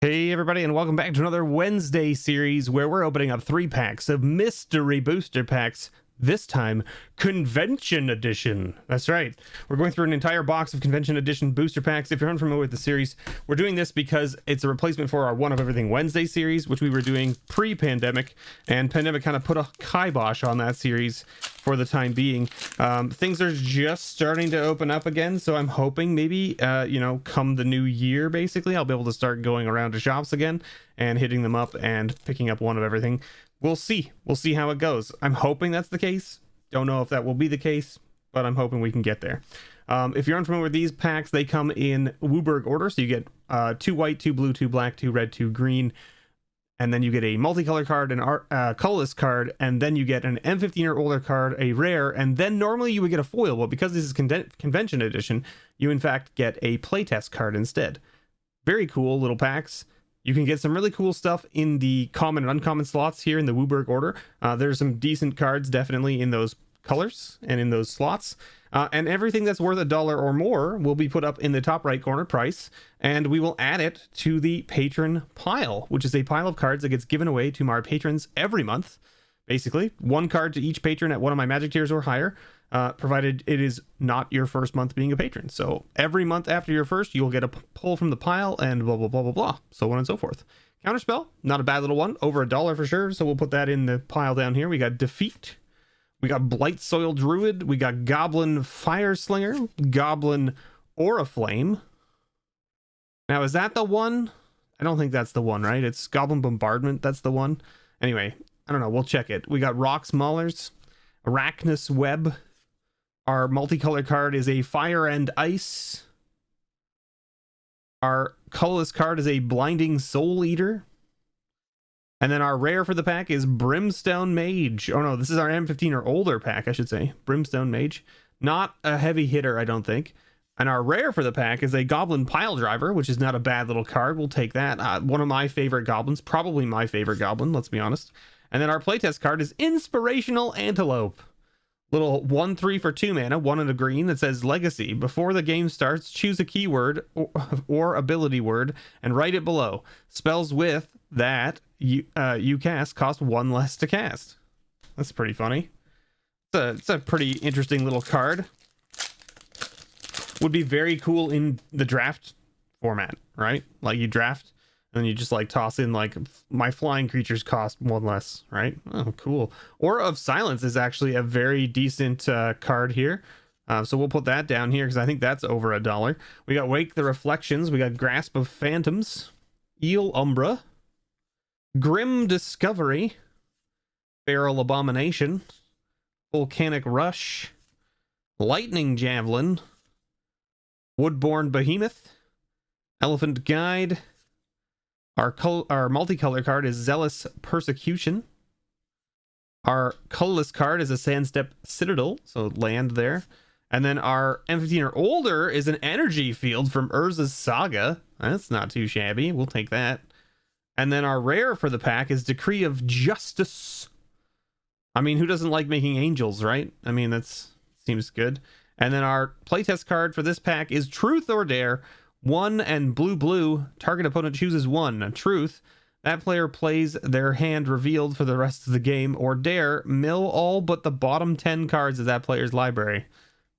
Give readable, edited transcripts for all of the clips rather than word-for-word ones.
Hey everybody, and welcome back to another Wednesday series where we're opening up 3 packs of mystery booster packs. This time, Convention Edition. That's right. We're going through an entire box of Convention Edition booster packs. If you're unfamiliar with the series, we're doing this because it's a replacement for our One of Everything Wednesday series, which we were doing pre-pandemic, and pandemic kind of put a kibosh on that series for the time being. Things are just starting to open up again, so I'm hoping maybe, come the new year, basically, I'll be able to start going around to shops again and hitting them up and picking up One of Everything. We'll see how it goes. I'm hoping that's the case. Don't know if that will be the case, but I'm hoping we can get there. If you're unfamiliar with these packs, they come in Wooburg order, so you get 2 white, 2 blue, 2 black, 2 red, 2 green, and then you get a multicolor card, an colorless card, and then you get an M15 or older card, a rare, and then normally you would get a foil, but because this is Convention Edition, you in fact get a playtest card instead. Very cool little packs. You can get some really cool stuff in the common and uncommon slots here in the Wooburg order. There's some decent cards definitely in those colors and in those slots. And everything that's worth $1 or more will be put up in the top right corner price, and we will add it to the Patron Pile, which is a pile of cards that gets given away to our patrons every month. Basically, 1 card to each patron at one of my magic tiers or higher, provided it is not your first month being a patron. So every month after your first, you'll get a pull from the pile and blah, blah, blah, blah, blah, so on and so forth. Counterspell, not a bad little one, over $1 for sure, so we'll put that in the pile down here. We got Defeat, we got Blight Soil Druid, we got Goblin Fire Slinger, Goblin Oriflame. Now, is that the one? I don't think that's the one, right? It's Goblin Bombardment, that's the one. Anyway, I don't know, we'll check it. We got Rocks Maulers, Arachnus Web. Our multicolor card is a Fire and Ice. Our colorless card is a Blinding Soul Eater. And then our rare for the pack is Brimstone Mage. Oh no, this is our M15 or older pack, I should say. Brimstone Mage. Not a heavy hitter, I don't think. And our rare for the pack is a Goblin Pile Driver, which is not a bad little card. We'll take that. One of my favorite goblins. Probably my favorite goblin, let's be honest. And then our playtest card is Inspirational Antelope. Little 1/3 for 2 mana, 1 in a green that says Legacy. Before the game starts, choose a keyword or ability word and write it below. Spells with that you cast cost 1 less to cast. That's pretty funny. It's a pretty interesting little card. Would be very cool in the draft format, right? Like you draft and then you just like toss in like my flying creatures cost 1 less, right? Oh, cool. Aura of Silence is actually a very decent card here. So we'll put that down here because I think that's over $1. We got Wake the Reflections. We got Grasp of Phantoms, Eel Umbra, Grim Discovery, Feral Abomination, Volcanic Rush, Lightning Javelin, Woodborne Behemoth, Elephant Guide. Our multicolor card is Zealous Persecution. Our colorless card is a Sandstep Citadel, so land there. And then our M15 or older is an Energy Field from Urza's Saga. That's not too shabby. We'll take that. And then our rare for the pack is Decree of Justice. I mean, who doesn't like making angels, right? I mean, that seems good. And then our playtest card for this pack is Truth or Dare. 1 and blue. Target opponent chooses 1. Truth. That player plays their hand revealed for the rest of the game. Or Dare. Mill all but the bottom 10 cards of that player's library.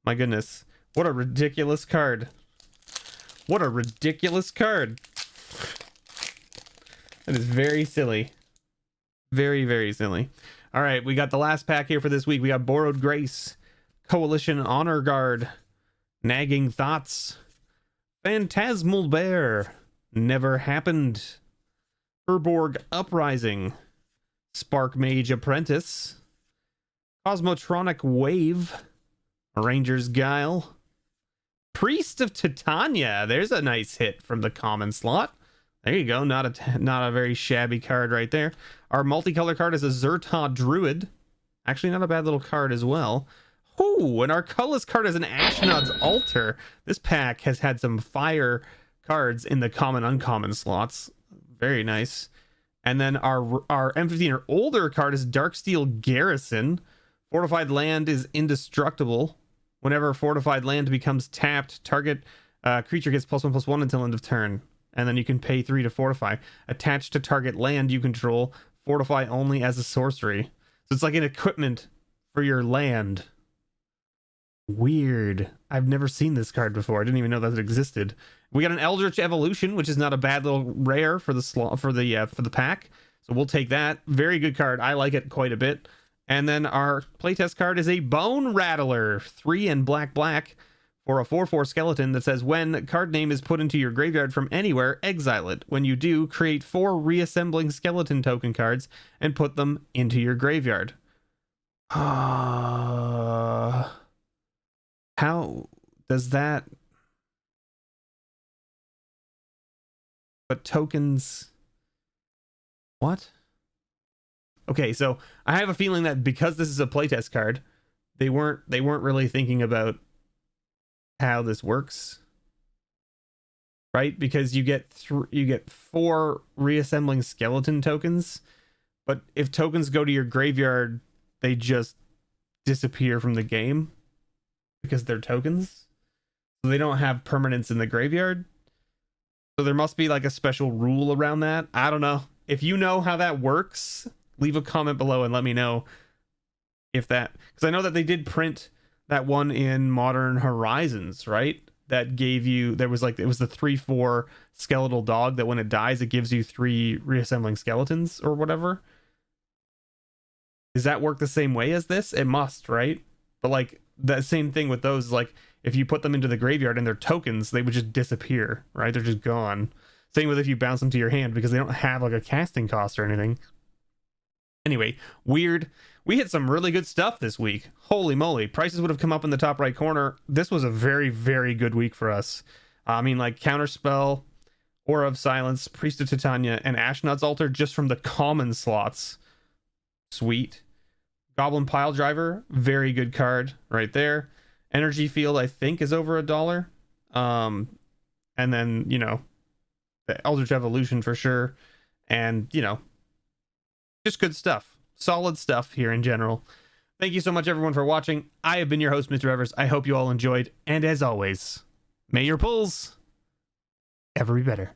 My goodness. What a ridiculous card. What a ridiculous card. That is very silly. Very, very silly. All right, we got the last pack here for this week. We got Borrowed Grace, Coalition Honor Guard, Nagging Thoughts, Phantasmal Bear, Never Happened, Urborg Uprising, Spark Mage Apprentice, Cosmotronic Wave, Ranger's Guile, Priest of Titania. There's a nice hit from the common slot. There you go. Not a very shabby card right there. Our multicolor card is a Zerta Druid. Actually, not a bad little card as well. Ooh, and our colorless card is an Ashnod's Altar. This pack has had some fire cards in the common uncommon slots. Very nice. And then our M15 or older card is Darksteel Garrison. Fortified land is indestructible. Whenever fortified land becomes tapped, target creature gets +1/+1 until end of turn. and then you can pay 3 to fortify. Attached to target land you control, fortify only as a sorcery. So it's like an equipment for your land. Weird. I've never seen this card before. I didn't even know that it existed. We got an Eldritch Evolution, which is not a bad little rare for the pack. So we'll take that. Very good card. I like it quite a bit. And then our playtest card is a Bone Rattler, 3 and black for a 4/4 skeleton that says when card name is put into your graveyard from anywhere, exile it. When you do, create 4 reassembling skeleton token cards and put them into your graveyard. How does that... But tokens... What? Okay, so I have a feeling that because this is a playtest card, they weren't really thinking about how this works, right? Because you get 4 reassembling skeleton tokens, but if tokens go to your graveyard, they just disappear from the game because they're tokens, so they don't have permanence in the graveyard. So there must be like a special rule around that. I don't know. If you know how that works, leave a comment below and let me know if that, because I know that they did print that one in Modern Horizons, right? That gave you, there was like, it was the 3/4 skeletal dog that when it dies, it gives you 3 reassembling skeletons or whatever. Does that work the same way as this? It must, right? But like that same thing with those, like if you put them into the graveyard and they're tokens, they would just disappear, right? They're just gone. Same with if you bounce them to your hand because they don't have like a casting cost or anything. Anyway, weird. We hit some really good stuff this week. Holy moly. Prices would have come up in the top right corner. This was a very, very good week for us. I mean, like Counterspell, Aura of Silence, Priest of Titania, and Ashnod's Altar just from the common slots. Sweet. Goblin Pile Driver, very good card right there. Energy Field, I think, is over $1. And then, you know, the Eldritch Evolution for sure. And, you know, just good stuff. Solid stuff here in general. Thank you so much, everyone, for watching. I have been your host, MrBevers. I hope you all enjoyed. And as always, may your pulls ever be better.